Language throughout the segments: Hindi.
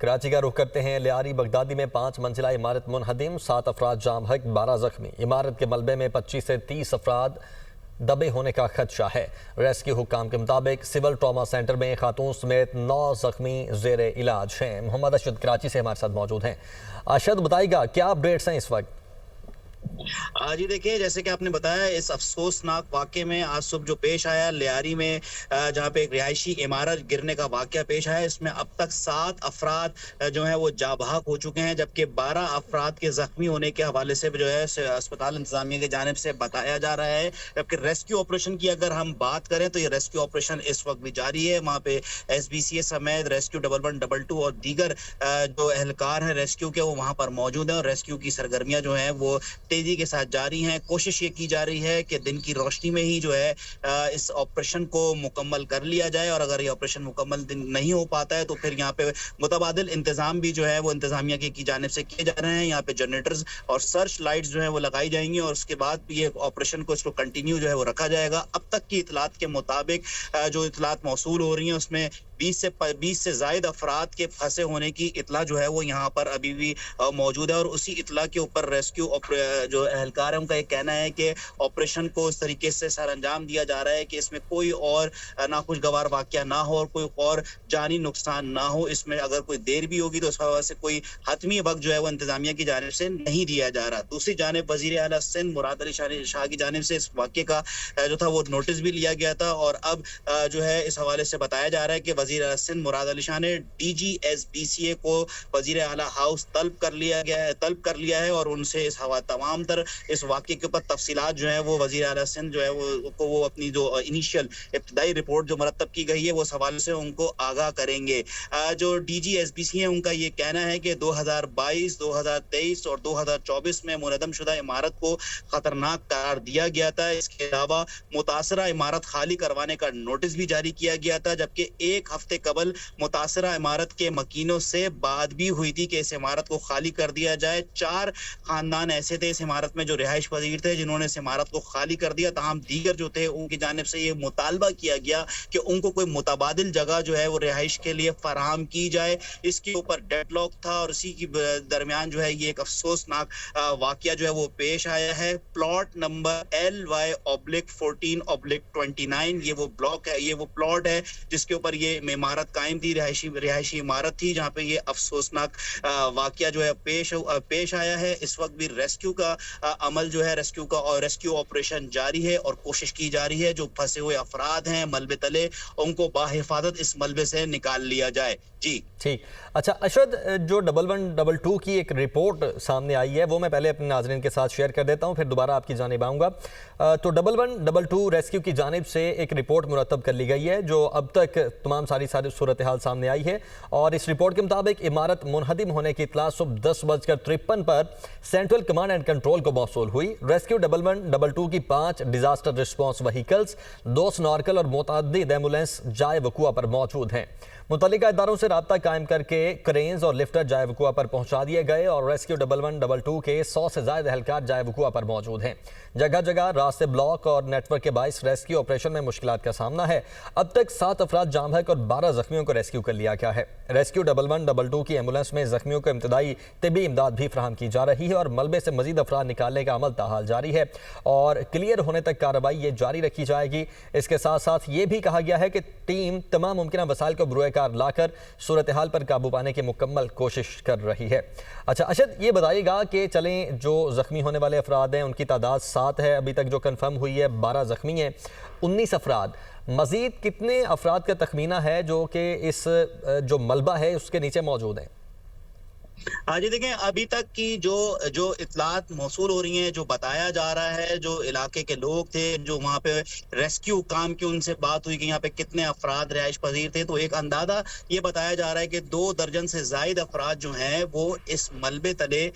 कराची का रुख करते हैं। लियारी बगदादी में 5 मंजिला इमारत मुनहदिम, 7 अफराद जाम हक, 12 जख्मी। इमारत के मलबे में 25 से 30 अफराद दबे होने का खदशा है। रेस्क्यू हुक्काम के मुताबिक सिविल ट्रॉमा सेंटर में खातून समेत 9 जख्मी जेर इलाज हैं। मोहम्मद अशद कराची से हमारे साथ मौजूद हैं। अशद, बताइएगा क्या अपडेट्स हैं इस वक्त? जी देखिए, जैसे कि आपने बताया, इस अफसोसनाक वाक़े में आज सुबह जो पेश आया लियारी में, जहाँ पे एक रिहायशी इमारत गिरने का वाक़या पेश आया, इसमें अब तक 7 अफराद जो है वो जाँ बहक हो चुके हैं, जबकि 12 अफराद के ज़ख्मी होने के हवाले से जो है अस्पताल इंतज़ामिया की जानिब से बताया जा रहा है। जबकि रेस्क्यू ऑपरेशन की अगर हम बात करें तो ये रेस्क्यू ऑपरेशन इस वक्त भी जारी है। वहाँ पे SBCA समेत रेस्क्यू 1112 और दीगर जो एहलकार हैं रेस्क्यू के, वो वहाँ पर मौजूद हैं और रेस्क्यू की सरगर्मियाँ जो हैं वो तेजी के साथ जारी हैं। कोशिश ये की जा रही है कि दिन की रोशनी में ही जो है इस ऑपरेशन को मुकम्मल कर लिया जाए, और अगर ये ऑपरेशन मुकम्मल दिन नहीं हो पाता है तो फिर यहाँ पे मुतबादिल इंतजाम भी जो है वो इंतजामिया की जानिब से किए जा रहे हैं। यहाँ पे जनरेटर्स और सर्च लाइट्स जो है वो लगाई जाएंगी और उसके बाद ये ऑपरेशन को इसको कंटिन्यू जो है वो रखा जाएगा। अब तक की इतलात के मुताबिक जो इतलात मौसूल हो रही हैं उसमें 20 से ज़ायद अफराद के फंसे होने की इतला जो है वो यहाँ पर अभी भी मौजूद है। और उसी इतला के ऊपर रेस्क्यू जो एहलकार है उनका ये कहना है कि ऑपरेशन को इस तरीके से सर अंजाम दिया जा रहा है कि इसमें कोई और नाखुशगवार वाकया ना हो और कोई और जानी नुकसान ना हो। इसमें अगर कोई देर भी होगी तो इस वजह से कोई हतमी वक्त जो है वो इंतजामिया की जानिब से नहीं दिया जा रहा। दूसरी जानिब वजीर आला सिंध मुराद अली शाह की जानिब से इस वाक़े का जो था वो नोटिस भी लिया गया था, और अब जो है इस हवाले से बताया जा रहा है कि वजीर आला सिंध मुराद अली शाह ने DG SBCA को वजीर आला हाउस तलब कर लिया है और उनसे इस तमाम तर इस वाक़े के ऊपर तफसीलात जो है वो वजीर आला सिंध जो है वो अपनी जो इनिशियल इब्तदाई रिपोर्ट जो मरतब की गई है वो इस हवाले से उनको आगाह करेंगे। जो DG SBCA है उनका ये कहना है कि 2022, 2023 और 2024 में मुनद्दम शुदा इमारत को खतरनाक करार दिया गया था। इसके अलावा मुतासरा इमारत खाली करवाने का नोटिस भी जारी किया गया था, जबकि एक हफ्ते कबल मुतासरा इमारत के मकीनों से बात भी हुई थी कि इस इमारत को खाली कर दिया जाए। 4 खानदान ऐसे थे इस इमारत में जो रिहाइश पजीर थे जिन्होंने इस इमारत को खाली कर दिया। तमाम दीगर जो थे उनकी जानिब से ये मुतालबा किया गया कि उनको कोई मुतबादिल जगह जो है वो रिहाइश के लिए फराहम की जाए। इसके ऊपर डेडलॉक था और इसी की दरमियान जो है ये एक अफसोसनाक वाकया जो है वो पेश आया है। प्लॉट नंबर LY/14/29 ये वो ब्लॉक है, ये वो प्लॉट है जिसके ऊपर ये इमारत कायम थी, रिहायशी इमारत थी, जहाँ पे ये अफसोसनाक वाकया जो है पेश आया है। इस वक्त भी रेस्क्यू का अमल जो है रेस्क्यू ऑपरेशन जारी है और कोशिश की जा रही है जो फंसे हुए अफराद हैं मलबे तले उनको बाहिफाजत इस मलबे से निकाल लिया जाए। जी ठीक। अच्छा अशद, जो 1112 की एक रिपोर्ट सामने आई है वो मैं पहले अपने नाज़रीन के साथ शेयर कर देता हूं, फिर दोबारा आपकी जानिब आऊँगा। तो 1112 रेस्क्यू की जानिब से एक रिपोर्ट मुरतब कर ली गई है जो अब तक तमाम सारी सूरत हाल सामने आई है, और इस रिपोर्ट के मुताबिक इमारत मुनहदिम होने की इतला सुबह 10:53 पर सेंट्रल कमांड एंड कंट्रोल को मौसूल हुई। रेस्क्यू 1112 की 5 डिजास्टर रिस्पॉन्स व्हीकल्स, 2 स्नॉर्कल और मुतअद्दिद एम्बुलेंस जाए वकुआ पर मौजूद हैं। मुतल्लिका इदारों से राब्ता कायम करके क्रेन्स और लिफ्टर जाए वकुआ पर पहुंचा दिए गए और रेस्क्यू 1112 के 100 से ज्यादा एहलकार जाए वकुआ पर मौजूद हैं। जगह जगह रास्ते ब्लॉक और नेटवर्क के बाइस रेस्क्यू ऑपरेशन में मुश्किलात का सामना है। अब तक 7 अफराद जाम हक और 12 जख्मियों को रेस्क्यू कर लिया गया है। रेस्क्यू 1112 की एम्बुलेंस में जख्मियों को इब्तदाई तिब्बी इमदाद भी फराहम की जा रही है और मलबे से मजीद अफराद निकालने का अमल ताहाल जारी है और क्लियर होने तक कार्रवाई ये जारी रखी जाएगी। इसके साथ साथ ये भी कहा गया है कि टीम तमाम मुमकिन वसाइल को बुरुए कार लाकर सूरत हाल पर काबू पाने की मुकम्मल कोशिश कर रही है। अच्छा अशद, ये बताइएगा कि चलें जो जख्मी होने वाले अफराद हैं उनकी तादाद 7 है, अभी तक जो कन्फर्म हुई है 12 जख्मी हैं, 19 अफराद, मजीद कितने अफराद का तखमीना है जो कि इस जो मलबा है उसके नीचे मौजूद हैं? हाँ जी, देखें अभी तक की जो इतलात मौसूल हो रही हैं, जो बताया जा रहा है, जो इलाके के लोग थे जो वहाँ पे रेस्क्यू काम की उनसे बात हुई कि यहाँ पे कितने अफराद रिहाइश पजीर थे, तो एक अंदाजा ये बताया जा रहा है कि 2 दर्जन से जायद अफराद जो हैं वो इस मलबे तले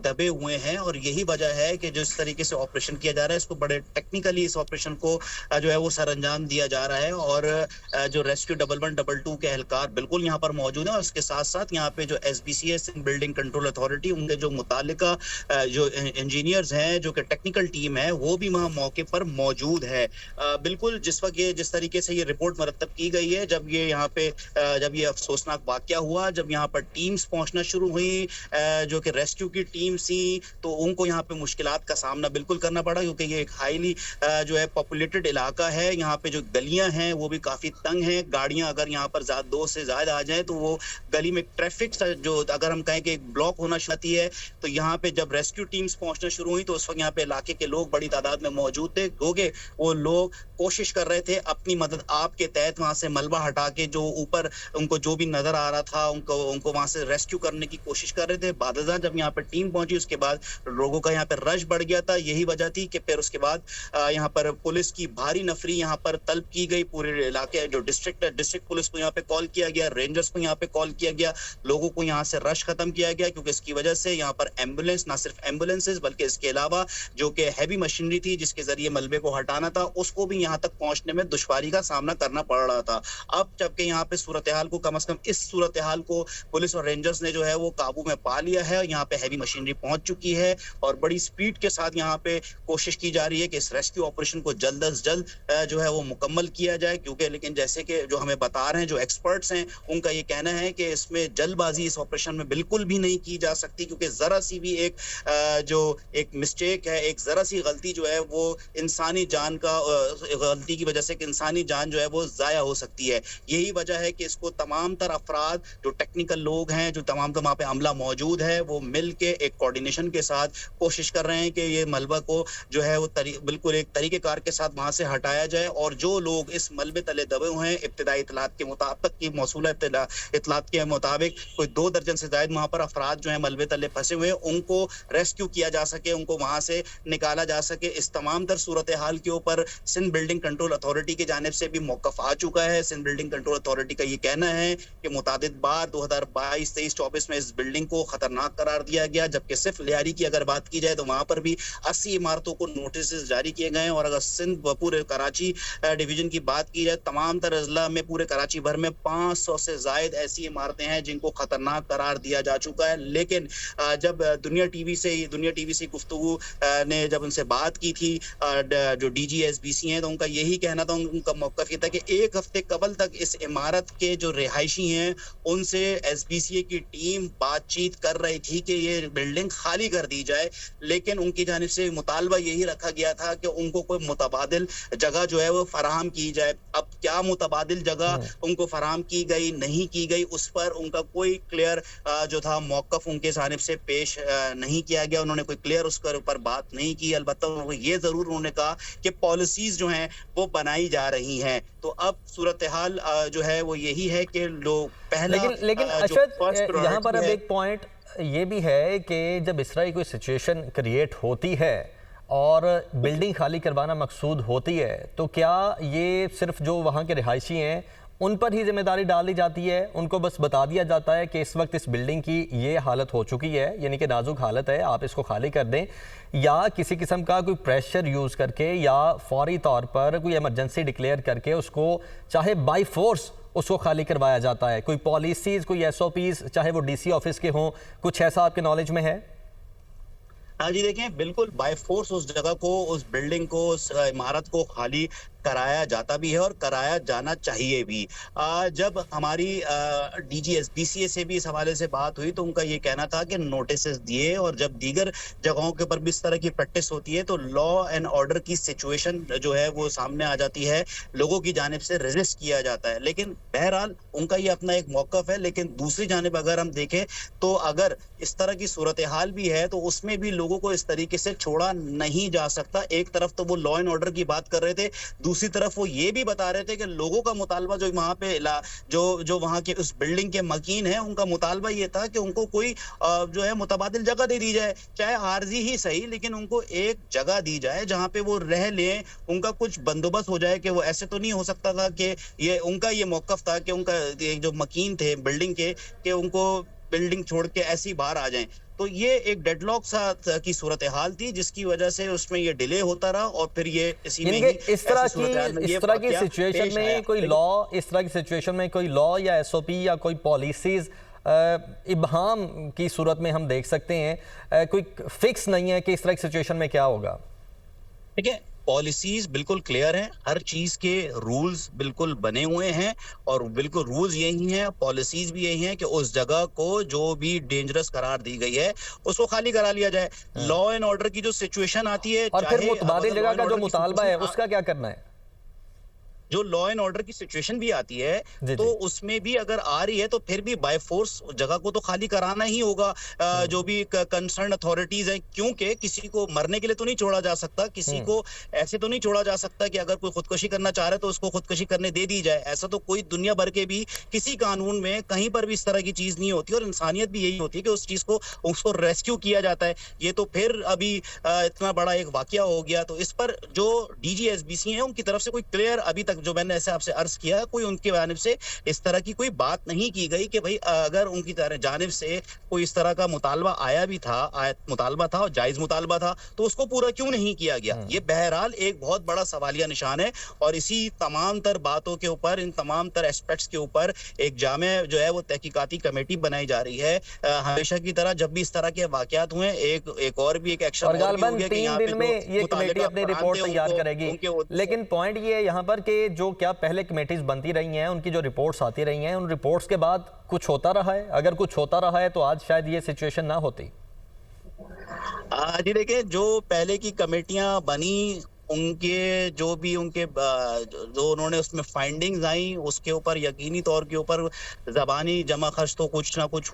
दबे हुए हैं। और यही वजह है कि जिस तरीके से ऑपरेशन किया जा रहा है इसको बड़े टेक्निकली इस ऑपरेशन को जो है वो सर अंजाम दिया जा रहा है और जो रेस्क्यू 1112 के एहलकार बिल्कुल यहाँ पर मौजूद है और उसके साथ साथ यहाँ पे जो SBCA Sindh building control authority, उनके जो मुतालिका जो इंजीनियर्स हैं, जो कि टेक्निकल टीम है, वो भी वहाँ मौके पर मौजूद है। बिल्कुल जिस वक्त ये जिस तरीके से ये रिपोर्ट मरतब की गई है, जब ये यहाँ पे जब ये अफसोसनाक वाकया हुआ, जब यहाँ पर टीम्स पहुंचना शुरू हुई जो कि रेस्क्यू की टीम थी, तो उनको यहाँ पे मुश्किलात का सामना बिल्कुल करना पड़ा, क्योंकि ये एक हाईली जो है पॉपुलेटेड इलाका है। यहाँ पे जो गलियां हैं वो भी काफी तंग हैं। गाड़ियां अगर यहाँ पर दो से ज्यादा आ जाए तो वो गली में ट्रैफिक जो अगर हम कहें कि एक ब्लॉक होना चाहती है, तो यहाँ पे जब रेस्क्यू टीम्स पहुंचना शुरू हुई तो उस वक्त यहाँ पे इलाके के लोग बड़ी तादाद में मौजूद थे, क्योंकि वो लोग कोशिश कर रहे थे अपनी मदद आप के तहत वहां से मलबा हटा के जो ऊपर उनको जो भी नजर आ रहा था उनको वहां से रेस्क्यू करने की कोशिश कर रहे थे। बादशाह जब यहाँ पर टीम पहुंची उसके बाद लोगों का यहाँ पर रश बढ़ गया था। यही वजह थी कि फिर उसके बाद यहाँ पर पुलिस की भारी नफरी यहाँ पर तलब की गई। पूरे इलाके जो डिस्ट्रिक्ट पुलिस को यहाँ पे कॉल किया गया, रेंजर्स को यहाँ पे कॉल किया गया, लोगों को यहाँ से रश खत्म किया गया, क्योंकि इसकी वजह से यहाँ पर एम्बुलेंस, ना सिर्फ एम्बुलेंसेज बल्कि इसके अलावा जो कि हैवी मशीनरी थी जिसके जरिए मलबे को हटाना था, उसको भी यहाँ तक पहुंचने में दुश्वारी का सामना करना पड़ रहा था। अब जबकि यहाँ पे सूरत हाल को कम से कम इस सूरत हाल को पुलिस और रेंजर्स ने जो है वो काबू में पा लिया है। यहाँ पे हैवी मशीनरी पहुंच चुकी है और बड़ी स्पीड के साथ यहाँ पे कोशिश की जा रही है कि इस रेस्क्यू ऑपरेशन को जल्द अज जल्द जो है वो मुकम्मल किया जाए, क्योंकि लेकिन जैसे कि जो हमें बता रहे हैं जो एक्सपर्ट्स हैं उनका ये कहना है कि इसमें जल्दबाजी इस ऑपरेशन में बिल्कुल भी नहीं की जा सकती, क्योंकि जरा सी भी जो एक मिस्टेक है, एक जरा सी गलती जो है वो इंसानी जान का गलती की वजह से इंसानी जान जो है वो जाया हो सकती है। यही वजह है कि इसको तमाम तर अफराद जो टेक्निकल लोग हैं, जो तमाम वहाँ पे अमला मौजूद है, वो मिल के एक कोऑर्डिनेशन के साथ कोशिश कर रहे हैं कि ये मलबा को जो है वो बिल्कुल एक तरीकेकार के साथ वहां से हटाया जाए। और जो लोग इस मलबे तले दबे हुए हैं, इब्तिदाई इतलात के मुताबिक की मौसूला इतलात के मुताबिक कोई 2 दर्जन से ज्यादा वहां पर अफराद जो है मलबे तले फंसे हुए हैं, उनको रेस्क्यू किया जा सके, उनको वहां से निकाला जा सके। इस तमाम तर सूरत हाल के ऊपर सिंध बिल्डिंग कंट्रोल अथॉरिटी की जानिब से भी मौकफ आ चुका है। सिंध बिल्डिंग कंट्रोल अथॉरिटी का ये कहना है कि मुतादिद बार 2022, 23, 24 में इस बिल्डिंग को खतरनाक करार दिया गया, जबकि सिर्फ लियारी की अगर बात की जाए तो वहां पर भी 80 इमारतों को नोटिस जारी किए गए हैं। और अगर सिंध पूरे कराची डिवीजन की बात की जाए, तमाम तर अजला में पूरे कराची भर में 500 से जायद ऐसी इमारतें हैं जिनको खतरनाक करार दिया जा चुका है। लेकिन जब दुनिया टीवी से गुफ्तगू ने जब उनसे बात की थी जो DGSBC हैं, तो उनका यही कहना था, उनका मौक़िफ़ ये था कि एक हफ्ते कबल तक इस इमारत के जो रिहायशी हैं उनसे SBCA की टीम बातचीत कर रही थी कि ये बिल्डिंग खाली कर दी जाए, लेकिन उनकी जानिब से मुतालबा यही रखा गया था कि उनको कोई मुतबादिल जगह जो है वो फराहम की जाए। अब क्या मुतबादिल जगह उनको फराहम की गई नहीं की गई, उस पर उनका कोई क्लियर जो था मौक़िफ़ उनके जानिब से पेश नहीं किया गया। उन्होंने कोई क्लियर उसके ऊपर बात नहीं की। अलबत्ता ये जरूर उन्होंने कहा कि पॉलिसीज जो हैं वो बनाई जा रही हैं। तो अब सूरत हाल जो है वो यही है कि लोग पहला लेकिन अशद, यहाँ पर अब एक पॉइंट ये भी है कि जब इस तरह की कोई सिचुएशन क्रिएट होती है और बिल्डिंग खाली करवाना मकसूद होती है, तो क्या ये सिर्फ जो वहाँ के रिहायशी हैं उन पर ही जिम्मेदारी डाल दी जाती है? उनको बस बता दिया जाता है कि इस वक्त इस बिल्डिंग की ये हालत हो चुकी है, यानी कि नाजुक हालत है, आप इसको खाली कर दें, या किसी किस्म का कोई प्रेशर यूज़ करके या फौरी तौर पर कोई इमरजेंसी डिक्लेयर करके उसको चाहे बाई फोर्स उसको खाली करवाया जाता है? कोई पॉलिसीज़, कोई SOPs, चाहे वो DC ऑफिस के हों, कुछ ऐसा आपके नॉलेज में है? हाँ जी, देखें, बिल्कुल बाय फोर्स उस जगह को, उस बिल्डिंग को, उस इमारत को खाली कराया जाता भी है और कराया जाना चाहिए भी। जब हमारी DGSBCA से भी इस हवाले से बात हुई तो उनका ये कहना था कि नोटिस दिए, और जब दीगर जगहों के ऊपर भी इस तरह की प्रैक्टिस होती है तो लॉ एंड ऑर्डर की सिचुएशन जो है वो सामने आ जाती है, लोगों की जानिब से रेजिस्ट किया जाता है। लेकिन बहरहाल उनका ये अपना एक मौक़िफ़ है। लेकिन दूसरी जानिब अगर हम देखें तो अगर इस तरह की सूरत हाल भी है तो उसमें भी लोगों को इस तरीके से छोड़ा नहीं जा सकता। एक तरफ तो वो लॉ एंड ऑर्डर की बात कर रहे थे, दूसरी तरफ वो ये भी बता रहे थे कि लोगों का मुतालबा जो वहां पे जो वहां के उस बिल्डिंग के मकीन है, उनका मुतालबा ये था कि उनको कोई जो है मुतबादिल जगह दे दी जाए, चाहे आर्जी ही सही, लेकिन उनको एक जगह दी जाए जहां पे वो रह लें, उनका कुछ बंदोबस्त हो जाए। कि वो ऐसे तो नहीं हो सकता था कि ये उनका ये मौक़िफ़ था कि उनका जो मकीन थे बिल्डिंग के, कि उनको बिल्डिंग छोड़ के ऐसे ही बाहर आ जाएं। तो ये एक डेडलॉक सा की सूरत हाल थी जिसकी वजह से उसमें ये डिले होता रहा, और फिर ये इसी में ही इस तरह की सिचुएशन में कोई लॉ या SOP या कोई पॉलिसीज इबहम की सूरत में हम देख सकते हैं, कोई फिक्स नहीं है कि इस तरह की सिचुएशन में क्या होगा। देखिए, पॉलिसीज बिल्कुल क्लियर हैं, हर चीज के रूल्स बिल्कुल बने हुए हैं और बिल्कुल रूल्स यही हैं, पॉलिसीज भी यही हैं कि उस जगह को जो भी डेंजरस करार दी गई है उसको खाली करा लिया जाए। लॉ एंड ऑर्डर की जो सिचुएशन आती है, और फिर चाहे मुतबादिल जगह का जो मुतालबा है situation उसका क्या करना है? जो लॉ एंड ऑर्डर की सिचुएशन भी आती है जी तो जी। उसमें भी अगर आ रही है तो फिर भी बाय फोर्स जगह को तो खाली कराना ही होगा। जो भी कंसर्न अथॉरिटीज हैं, क्योंकि किसी को मरने के लिए तो नहीं छोड़ा जा सकता, किसी को ऐसे तो नहीं छोड़ा जा सकता कि अगर कोई खुदकुशी करना चाह रहा है तो उसको खुदकुशी करने दे दी जाए। ऐसा तो कोई दुनिया भर के भी किसी कानून में कहीं पर भी इस तरह की चीज नहीं होती, और इंसानियत भी यही होती है कि उस चीज को उसको रेस्क्यू किया जाता है। ये तो फिर अभी इतना बड़ा एक वाकया हो गया, तो इस पर जो डीजीएसबीसी है उनकी तरफ से कोई क्लियर अभी तक, जो मैंने ऐसे आपसे अर्ज किया, कोई उनके जानिब से इस तरह की कोई बात नहीं की गई कि भाई अगर उनकी जानिब से कोई इस तरह का मुतालबा आया भी था, मुतालबा था और जायज मुतालबा था, तो उसको पूरा क्यों नहीं किया गया। ये बहरहाल एक बहुत बड़ा सवालिया निशान है, और इसी तमाम तर बातों के ऊपर, इन तमाम तर एस्पेक्ट्स के ऊपर एक जामे जो है वो तहकीकाती कमेटी बनाई जा रही है। हमेशा की तरह जब भी इस तरह के वाकयात हुए, एक और भी एक एक्शन और और भी हो गालबन गया कि 3 यहाँ दिन पे में जो ये कमेटी मुतल्लिका अपनी प्रांत रिपोर्ट है तैयार उनको करेगी। उनके लेकिन पॉइंट ये है यहाँ पर कि जो क्या पहले कमेटीज बनती रही हैं, उनकी जो रिपोर्ट्स आती रही हैं, उन रिपोर्ट्स के बाद कुछ होता रहा है? अगर कुछ होता रहा है तो आज शायद ये सिचुएशन ना होती। जी देखिए, जो पहले की कमेटियां बनी, उनके जो भी उनके जो उन्होंने उसमें फाइंडिंग्स आई, उसके ऊपर यकीनी तौर के ऊपर जबानी जमा खर्च तो कुछ ना कुछ